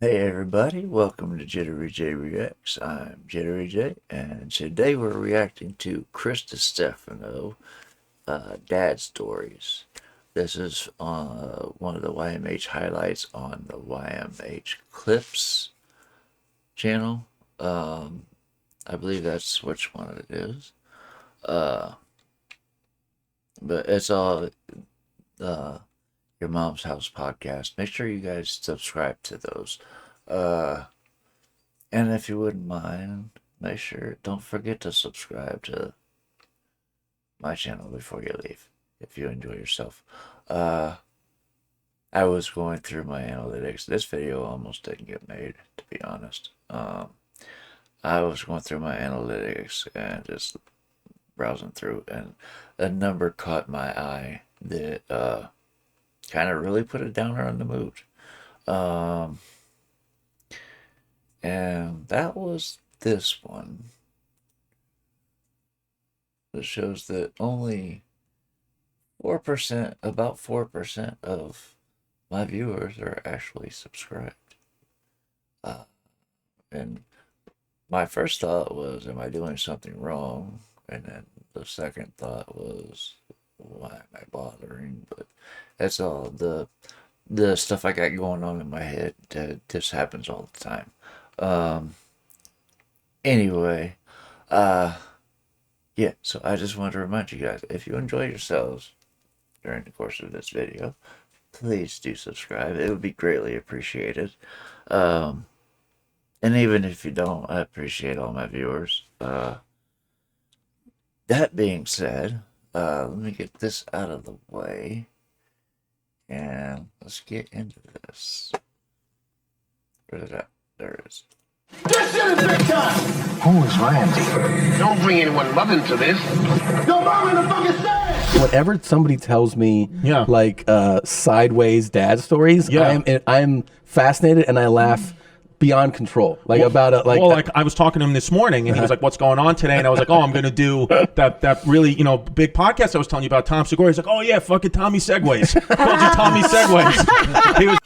Hey everybody, welcome to Jittery-Jay Reacts. I'm Jittery-Jay, and today we're reacting to Chris Distefano, Dad Stories. This is one of the YMH highlights on the YMH Clips channel. I believe that's which one it is. Uh, but it's all your mom's house podcast. Make sure you guys subscribe to those. Uh, And if you wouldn't mind, don't forget to subscribe to my channel before you leave, if you enjoy yourself. Uh, I was going through my analytics. This video almost didn't get made, to be honest. I was going through my analytics and just browsing through, and a number caught my eye that kind of really put a downer on the mood. Um, and that was this one. It shows that only 4%, about 4% of my viewers are actually subscribed. Uh, and my first thought was, am I doing something wrong? And then the second thought was, why am I bothering? But that's all the stuff I got going on in my head. This happens all the time. Um, anyway, uh, yeah, so I just wanted to remind you guys, if you enjoy yourselves during the course of this video, please do subscribe. It would be greatly appreciated. Um, and even if you don't, I appreciate all my viewers. That being said, let me get this out of the way. And let's get into this. Where's it at? There it is. This shit is big time! Who is Randy? Don't bring anyone love into this. Yo, mom in the fucking stand! Whenever somebody tells me Yeah. like sideways dad stories, Yeah. I'm fascinated and I laugh beyond control. Like about it, like I was talking to him this morning, and he was like, "What's going on today?" And I was like, "Oh, I'm going to do that really big podcast I was telling you about, Tom Segura." He's like, "Oh yeah, fucking Tommy Segways." Called you Tommy Segways. He was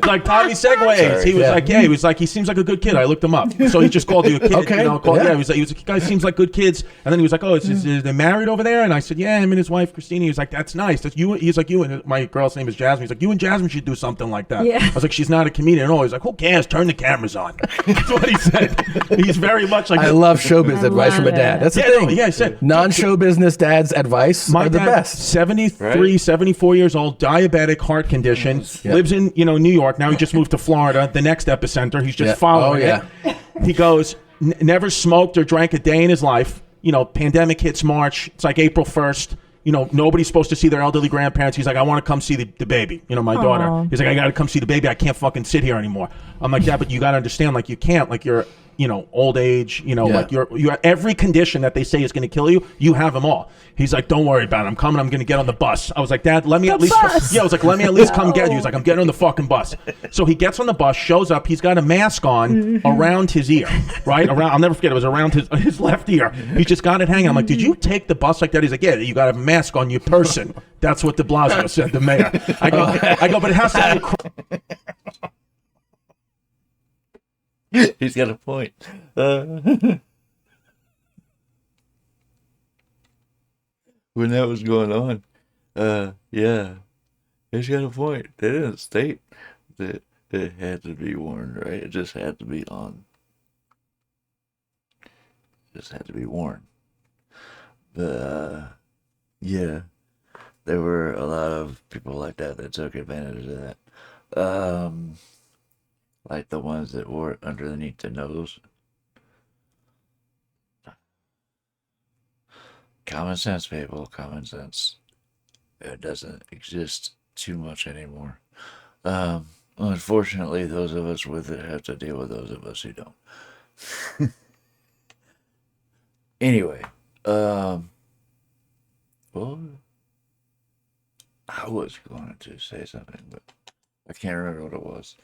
like Tommy Segways. He was like, yeah, he was like, he seems like a good kid. I looked him up, so he just called you a kid. Okay. Yeah, he was like, guys seems like good kids. And then he was like, oh, is they married over there? And I said, yeah, him and his wife Christina. He was like, that's nice. That's you. He's like, you and my girl's name is Jasmine. He's like, you and Jasmine should do something like that. Yeah. I was like, she's not a comedian. No, he's like, who cares? Turn the cameras on. That's what he said. He's very much like I love showbiz advice from a love dad. it. That's the Yeah, no, thing. yeah, I said- non-show business dads advice my are the dad, best. 73, Right. 74 years old, diabetic, heart condition, lives in New York. Now he just moved to Florida, the next epicenter. He's just Yeah. following Oh, yeah. it. He goes, never smoked or drank a day in his life. Pandemic hits March. It's like April 1st. Nobody's supposed to see their elderly grandparents. He's like, I want to come see the baby. My daughter. He's like, I got to come see the baby. I can't fucking sit here anymore. I'm like, yeah, but you got to understand, like, you can't, like, you're, old age, like you're every condition that they say is going to kill you, you have them all. He's like, don't worry about it. I'm coming. I'm going to get on the bus. I was like, Dad, let me at least, bus? I was like, let me at least come get you. He's like, I'm getting on the fucking bus. So he gets on the bus, shows up. He's got a mask on around his ear, right? I'll never forget. It was around his left ear. He just got it hanging. I'm like, did you take the bus like that? He's like, yeah, you got a mask on your person. That's what de Blasio said, the mayor. I go, but it has to be He's got a point. When that was going on, yeah, he's got a point. They didn't state that it had to be worn, right? It just had to be on. It just had to be worn. But, yeah, there were a lot of people like that took advantage of that. Like the ones that wore it underneath the nose. Common sense, people. Common sense. It doesn't exist too much anymore. Unfortunately, those of us with it have to deal with those of us who don't. Anyway, well, I was going to say something, but I can't remember what it was.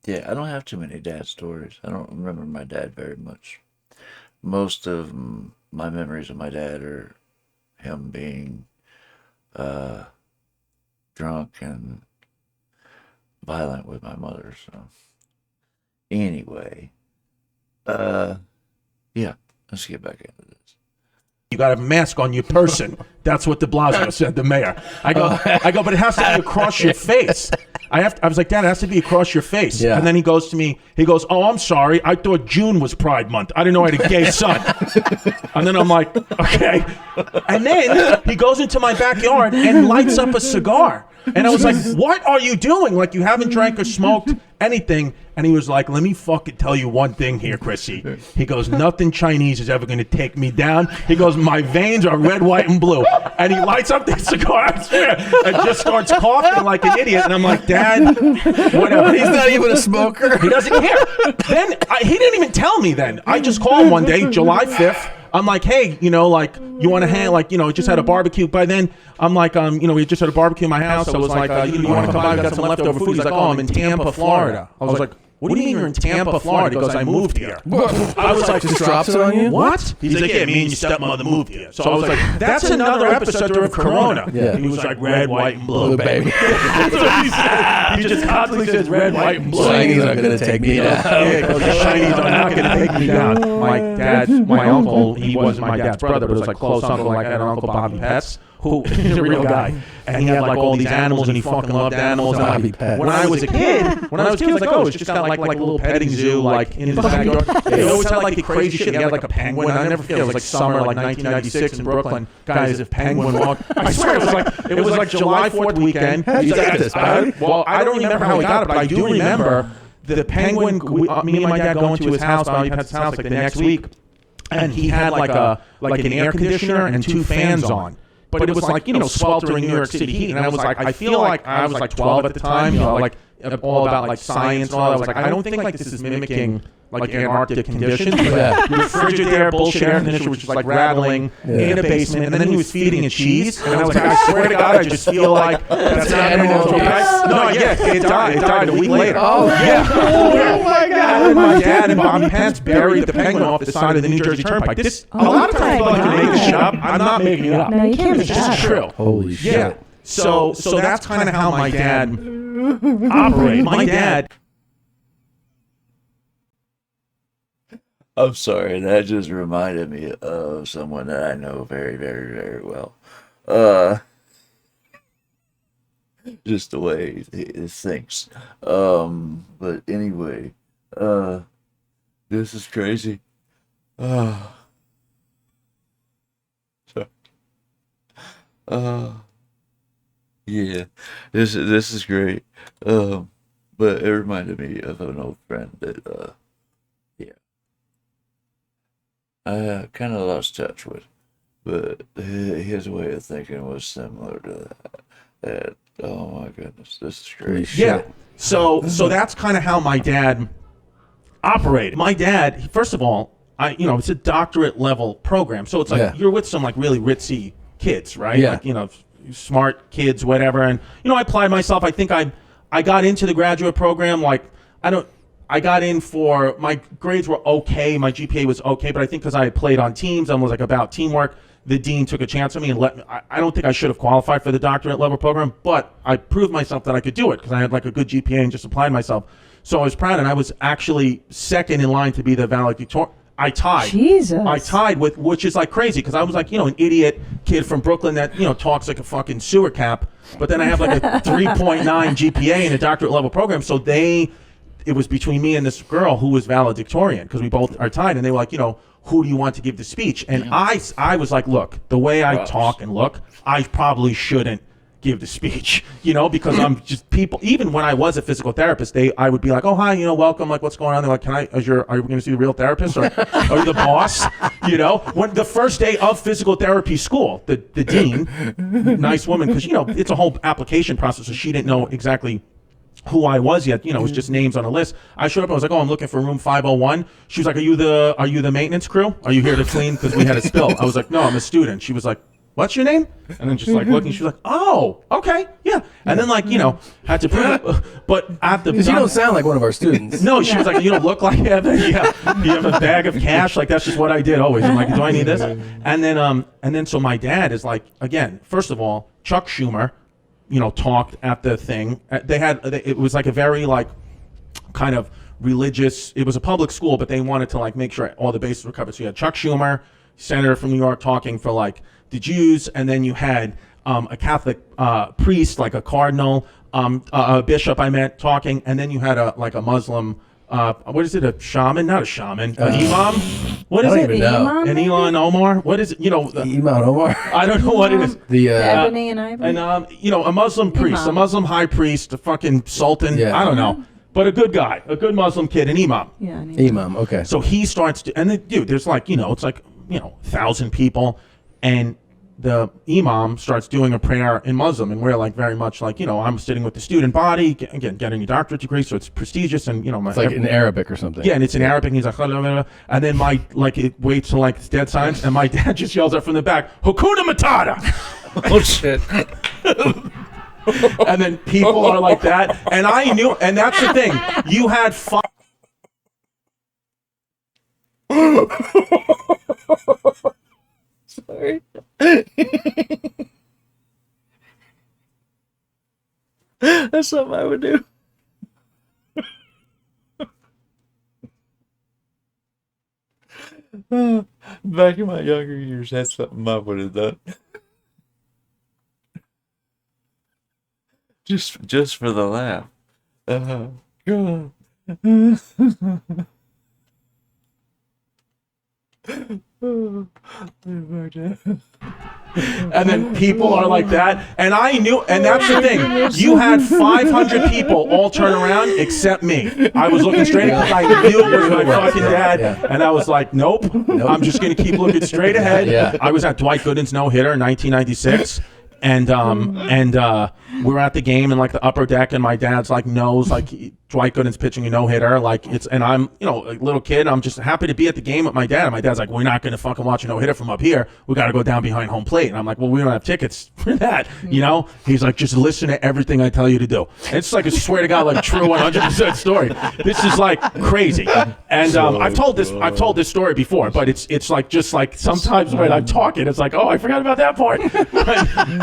Yeah, I don't have too many dad stories. I don't remember my dad very much. Most of my memories of my dad are him being drunk and violent with my mother. So anyway, yeah, let's get back into this. You got a mask on your person. That's what de Blasio said, the mayor. I go, but it has to be across your face. I was like, Dad, it has to be across your face. Yeah. And then he goes to me, oh, I'm sorry. I thought June was Pride Month. I didn't know I had a gay son. And then I'm like, okay. And then he goes into my backyard and lights up a cigar. And I was like, what are you doing? Like, you haven't drank or smoked anything. And he was like, let me fucking tell you one thing here, Chrissy. He goes, nothing Chinese is ever going to take me down. He goes, my veins are red, white, and blue. And he lights up the cigar, I swear, and just starts coughing like an idiot. And I'm like, Dad, whatever. He's not even a smoker. He doesn't care. Then, he didn't even tell me then. I just called one day, July 5th. I'm like, hey, you want to hang, just had a barbecue. By then, I'm like, we just had a barbecue in my house. I was like, you want to come by? We got some leftover food. He's like, oh, I'm in Tampa, Florida. I was like, what do you mean you're in Tampa, Florida? He goes, I moved here. I was like, just drops it on you? What? He's like, yeah, me and your stepmother moved here. So I was like, that's another episode of Corona. Yeah. He was like, red, white, and blue, baby. That's what he said. He just constantly says red, white, and blue. Chinese are going to take me down. The Chinese are not going to take me down. My uncle, he wasn't my dad's brother, but it was like close uncle, like I had an Uncle Bobby Pets, who is a real guy. And he had like all these animals, and he fucking loved animals. Bobby Pets. When I was a kid, I was like, oh, it's just got like a little petting zoo, like in his backyard. They always had like the crazy shit. He had like a penguin. I never forget. It was like summer, like 1996 in Brooklyn. Guys, if penguin walked. I swear it was like July 4th weekend. How'd you get this, buddy? Well, I don't remember how he got it, but I do remember the penguin. Me and my dad going to his house, Bobby Pet's house, like the next week, and he had like an air conditioner and 2 fans on. But it was like, sweltering New York City heat. And I was like, I feel like I was like 12 at the time, like all about like science and all that. I was like, I don't think like this is mimicking like Antarctic conditions. Your frigid air, bullshit air conditioner, which was like rattling in a basement. And then he was feeding it cheese. And I was like, I swear to God, I just feel like that's not animal. No, yeah, it died. It died a week later. Oh, yeah. Oh, my God. And my dad and Bobby Pants buried the penguin off the side of the New Jersey Turnpike. A lot of times people like to make this shit up. I'm not making it up. No, you can't It's make just that up. true. Holy shit. Yeah. So that's kind of how my dad operated. My dad. I'm sorry, that just reminded me of someone that I know very, very, very well. Just the way he thinks. But anyway, this is crazy. So, yeah, this is great. But it reminded me of an old friend that I kind of lost touch with, but his way of thinking was similar to that. Oh my goodness, this is great. Yeah. So that's kind of how my dad operated. My dad, first of all, it's a doctorate level program, so it's like you're with some like really ritzy kids, right? Yeah. Like, smart kids, whatever. And I applied myself. I think I got into the graduate program. I got in for, my grades were okay, my GPA was okay, but I think because I had played on teams and was like about teamwork, the dean took a chance on me and let me. I don't think I should have qualified for the doctorate level program, but I proved myself that I could do it because I had like a good GPA and just applied myself. So I was proud, and I was actually second in line to be the valedictorian. I tied. Jesus. I tied with, which is like crazy because I was like, an idiot kid from Brooklyn that, talks like a fucking sewer cap, but then I have like a 3.9 GPA in a doctorate level program. So it was between me and this girl who was valedictorian because we both are tied, and they were like, who do you want to give the speech? And I was like, look, the way I talk and look, I probably shouldn't give the speech, because I'm just people. Even when I was a physical therapist, I would be like, oh hi, welcome, like what's going on? They're like, are you going to see the real therapist or are you the boss? When the first day of physical therapy school, the dean, nice woman, because it's a whole application process, so she didn't know exactly who I was yet, it was just names on a list. I showed up, I was like, oh, I'm looking for room 501. She was like, are you the maintenance crew? Are you here to clean? Because we had a spill. I was like, no, I'm a student. She was like, what's your name? And then just like looking, she was like, oh, okay, yeah. And then had to prove it. But at the Because you don't sound like one of our students. No, she was like, you don't look like you have a bag of cash. Like, that's just what I did always. I'm like, do I need this? And then so my dad is like, again, first of all, Chuck Schumer, talked at the thing. It was like a very like kind of religious. It was a public school, but they wanted to like make sure all the bases were covered. So you had Chuck Schumer, senator from New York, talking for like the Jews, and then you had a Catholic priest, like a cardinal, a bishop, talking, and then you had a Muslim. What is it? A shaman? Not a shaman. An imam? What is I don't it? even know. An Elon Omar? What is it? Imam Omar. I don't know what it is. The Ebony and Ivory. And a Muslim priest, Imam. a Muslim high priest, a fucking sultan. Yeah. I don't know, but a good guy, a good Muslim kid, an imam. Yeah, Imam. Okay. So he starts to, and dude, there's like it's like 1,000 people, and the imam starts doing a prayer in Muslim, and we're like very much like I'm sitting with the student body, getting a doctorate degree, so it's prestigious, and it's like in Arabic or something. yeah, and it's in Arabic, and he's like, and then it waits till like it's dead silence, and my dad just yells out from the back, Hakuna Matata. Oh shit! And then people are like that, and I knew, and that's the thing, you had Sorry. That's something I would do. Back in my younger years, that's something I would have done. Just for the laugh. God. and then people are like that, and I knew, and that's the thing, you had 500 people all turn around except me. I was looking straight because I knew it was my fucking dad, and I was like, nope. I'm just gonna keep looking straight ahead. Yeah. I was at Dwight Gooden's no-hitter in 1996, and we were at the game in like the upper deck, and my dad's like knows like Dwight Gooden's pitching a no-hitter, like and I'm a little kid, I'm just happy to be at the game with my dad, and my dad's like, we're not gonna fucking watch a no-hitter from up here, we gotta go down behind home plate, and I'm like, well, we don't have tickets for that, he's like, just listen to everything I tell you to do. And it's like a swear to God, like true 100% story. This is like crazy, and I've told this story before, but it's like just like sometimes when I'm talking, it's like, oh, I forgot about that part.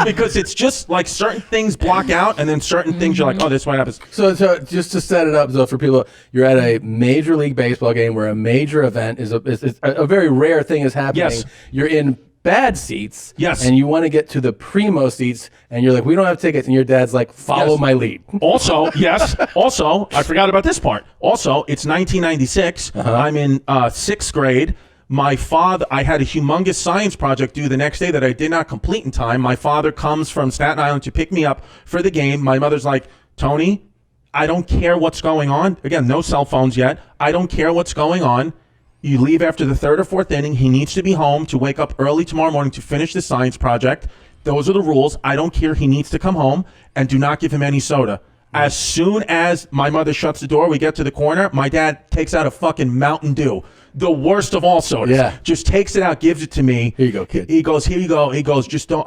Because it's just like certain things block out, and then certain things you're like, oh, this might happen. So just to set it up, so for people, you're at a Major League Baseball game where a major event is a very rare thing is happening. Yes. You're in bad seats. Yes. And you want to get to the primo seats, and you're like, we don't have tickets, and your dad's like, follow Yes. my lead. Also, yes. Also, I forgot about this part. Also, it's 1996. I'm in 6th grade. My father, I had a humongous science project due the next day that I did not complete in time. My father comes from Staten Island to pick me up for the game. My mother's like, Tony, I don't care what's going on. Again, no cell phones yet. I don't care what's going on. You leave after the 3rd or 4th inning. He needs to be home to wake up early tomorrow morning to finish the science project. Those are the rules. I don't care. He needs to come home, and do not give him any soda. As soon as my mother shuts the door, we get to the corner, my dad takes out a fucking Mountain Dew. The worst of all sodas. Yeah. Just takes it out, gives it to me. Here you go, kid. He goes, here you go. He goes, just don't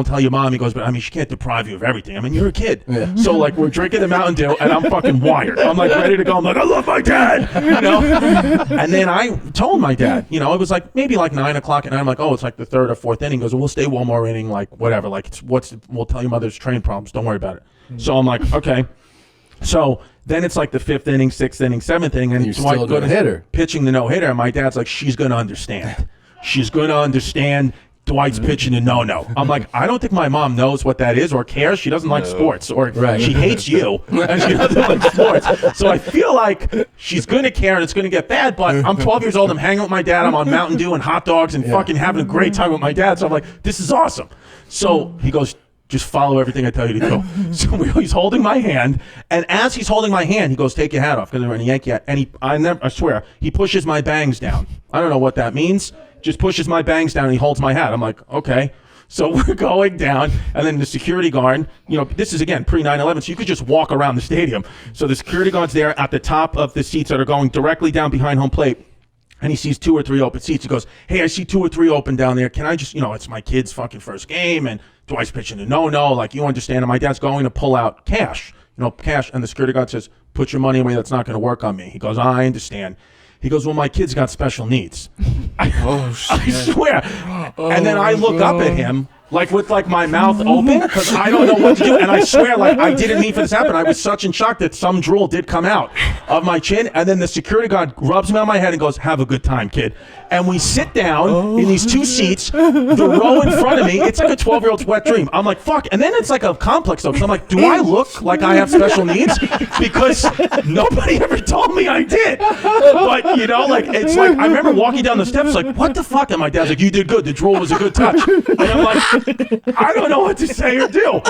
tell your mom. He goes, but I mean, she can't deprive you of everything. I mean, you're a kid. Yeah. So like, we're drinking the Mountain Dew, and I'm fucking wired. I'm like ready to go. I'm like, I love my dad. And then I told my dad, it was like maybe like 9 o'clock, and I'm like, oh, it's like the 3rd or 4th inning. He goes, well, we'll stay one more inning, like whatever. Like, we'll tell your mother's train problems. Don't worry about it. So I'm like, okay. So then it's like the 5th inning, 6th inning, 7th inning, and You're still a no-hitter. pitching the no-hitter, and my dad's like, she's going to understand. She's going to understand Dwight's pitching a no-no. I'm like, I don't think my mom knows what that is or cares. She doesn't like sports, or she hates you, and she doesn't like sports. So I feel like she's going to care, and it's going to get bad, but I'm 12 years old. I'm hanging with my dad. I'm on Mountain Dew and hot dogs and fucking having a great time with my dad. So I'm like, this is awesome. So he goes, just follow everything I tell you to do. So he's holding my hand, and as he's holding my hand, he goes, take your hat off, because we're in a Yankee hat. And I swear, he pushes my bangs down. I don't know what that means. Just pushes my bangs down, and he holds my hat. I'm like, okay. So we're going down, and then the security guard, this is, again, pre-9/11, so you could just walk around the stadium. So the security guard's there at the top of the seats that are going directly down behind home plate. And he sees 2 or 3 open seats. He goes, hey, I see 2 or 3 open down there. Can I just, it's my kid's fucking first game, and Dwight's pitching a no-no, like, you understand. And my dad's going to pull out cash, cash. And the security guard says, put your money away. That's not going to work on me. He goes, I understand. He goes, well, my kid's got special needs. I swear. And then I look up at him, like with like my mouth open because I don't know what to do. And I swear, like I didn't mean for this to happen. I was such in shock that some drool did come out of my chin. And then the security guard rubs me on my head and goes, "Have a good time, kid." And we sit down in these 2 seats. The row in front of me, it's like a 12-year-old's wet dream. I'm like, fuck. And then it's like a complex though, because I'm like, do I look like I have special needs? Because nobody ever told me I did. But you know, like it's like I remember walking down the steps, like, what the fuck? And my dad's like, you did good. The drool was a good touch. And I'm like, I don't know what to say or do.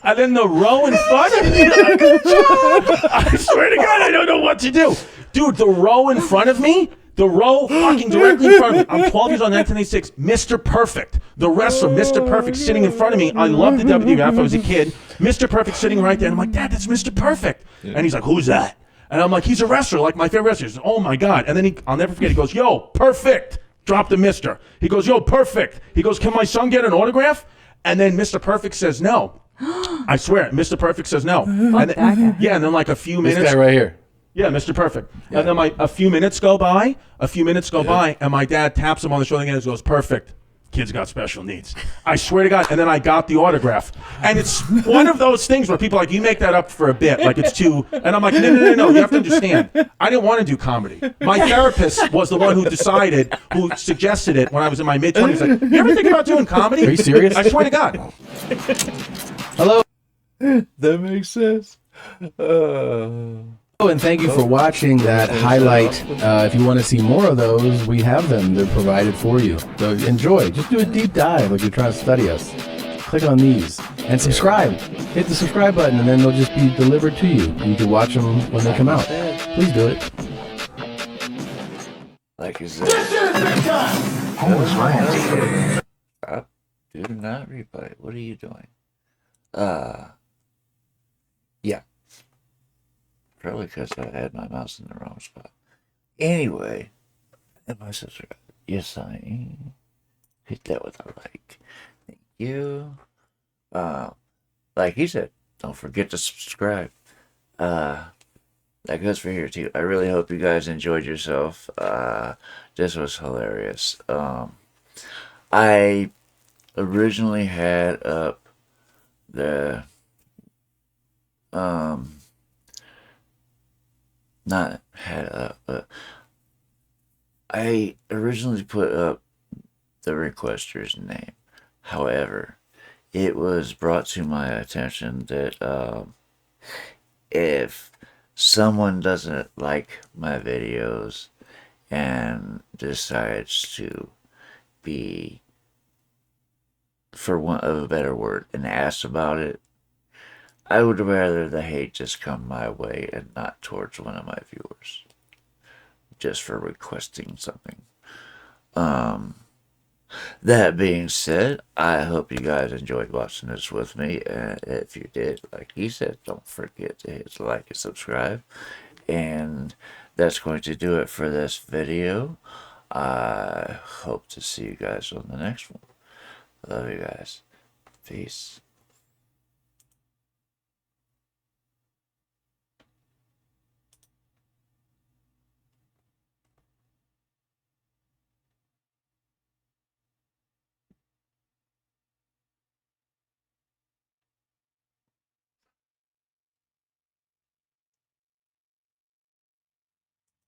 And then the row in front of me, I swear to God, I don't know what to do. Dude, the row in front of me, the row fucking directly in front of me. I'm 12 years old, 1986. Mr. Perfect, the wrestler, Mr. Perfect, sitting in front of me. I loved the WWF. I was a kid. Mr. Perfect sitting right there. And I'm like, Dad, that's Mr. Perfect. Yeah. And he's like, who's that? And I'm like, he's a wrestler, like my favorite wrestler. He says, oh my God. And then I'll never forget, he goes, yo, Perfect. Drop the Mr. He goes, yo, Perfect. He goes, can my son get an autograph? And then Mr. Perfect says no. I swear, Mr. Perfect says no. And then, yeah, and then like a few minutes. This guy right here. Yeah, Mr. Perfect. Yeah. And then a few minutes go by, and my dad taps him on the shoulder again and goes, Perfect. Kid's got special needs. I swear to God. And then I got the autograph. And it's one of those things where people are like, you make that up for a bit. Like it's too. And I'm like, no. You have to understand. I didn't want to do comedy. My therapist was the one who suggested it when I was in my mid-20s. Like, you ever think about doing comedy? Are you serious? I swear to God. Hello. That makes sense. And thank you for watching that highlight. If you want to see more of those, we have them. They're provided for you. So enjoy. Just do a deep dive like you're trying to study us. Click on these and subscribe. Hit the subscribe button and then they'll just be delivered to you. You can watch them when they come out. Please do it. Like you said. This shit is big time. Who is Randy? Stop. Do not replay. What are you doing? Yeah. Probably because I had my mouse in the wrong spot. Anyway, am I subscribed? Yes, I am. Hit that with a like. Thank you. Like he said, don't forget to subscribe. That goes for here too. I really hope you guys enjoyed yourself. This was hilarious. I originally had up the not had up, but I originally put up the requester's name. However, it was brought to my attention that if someone doesn't like my videos and decides to be, for want of a better word, an ass about it, I would rather the hate just come my way and not towards one of my viewers, just for requesting something. That being said, I hope you guys enjoyed watching this with me, and if you did, like he said, don't forget to hit like and subscribe, and that's going to do it for this video. I hope to see you guys on the next one. Love you guys. Peace.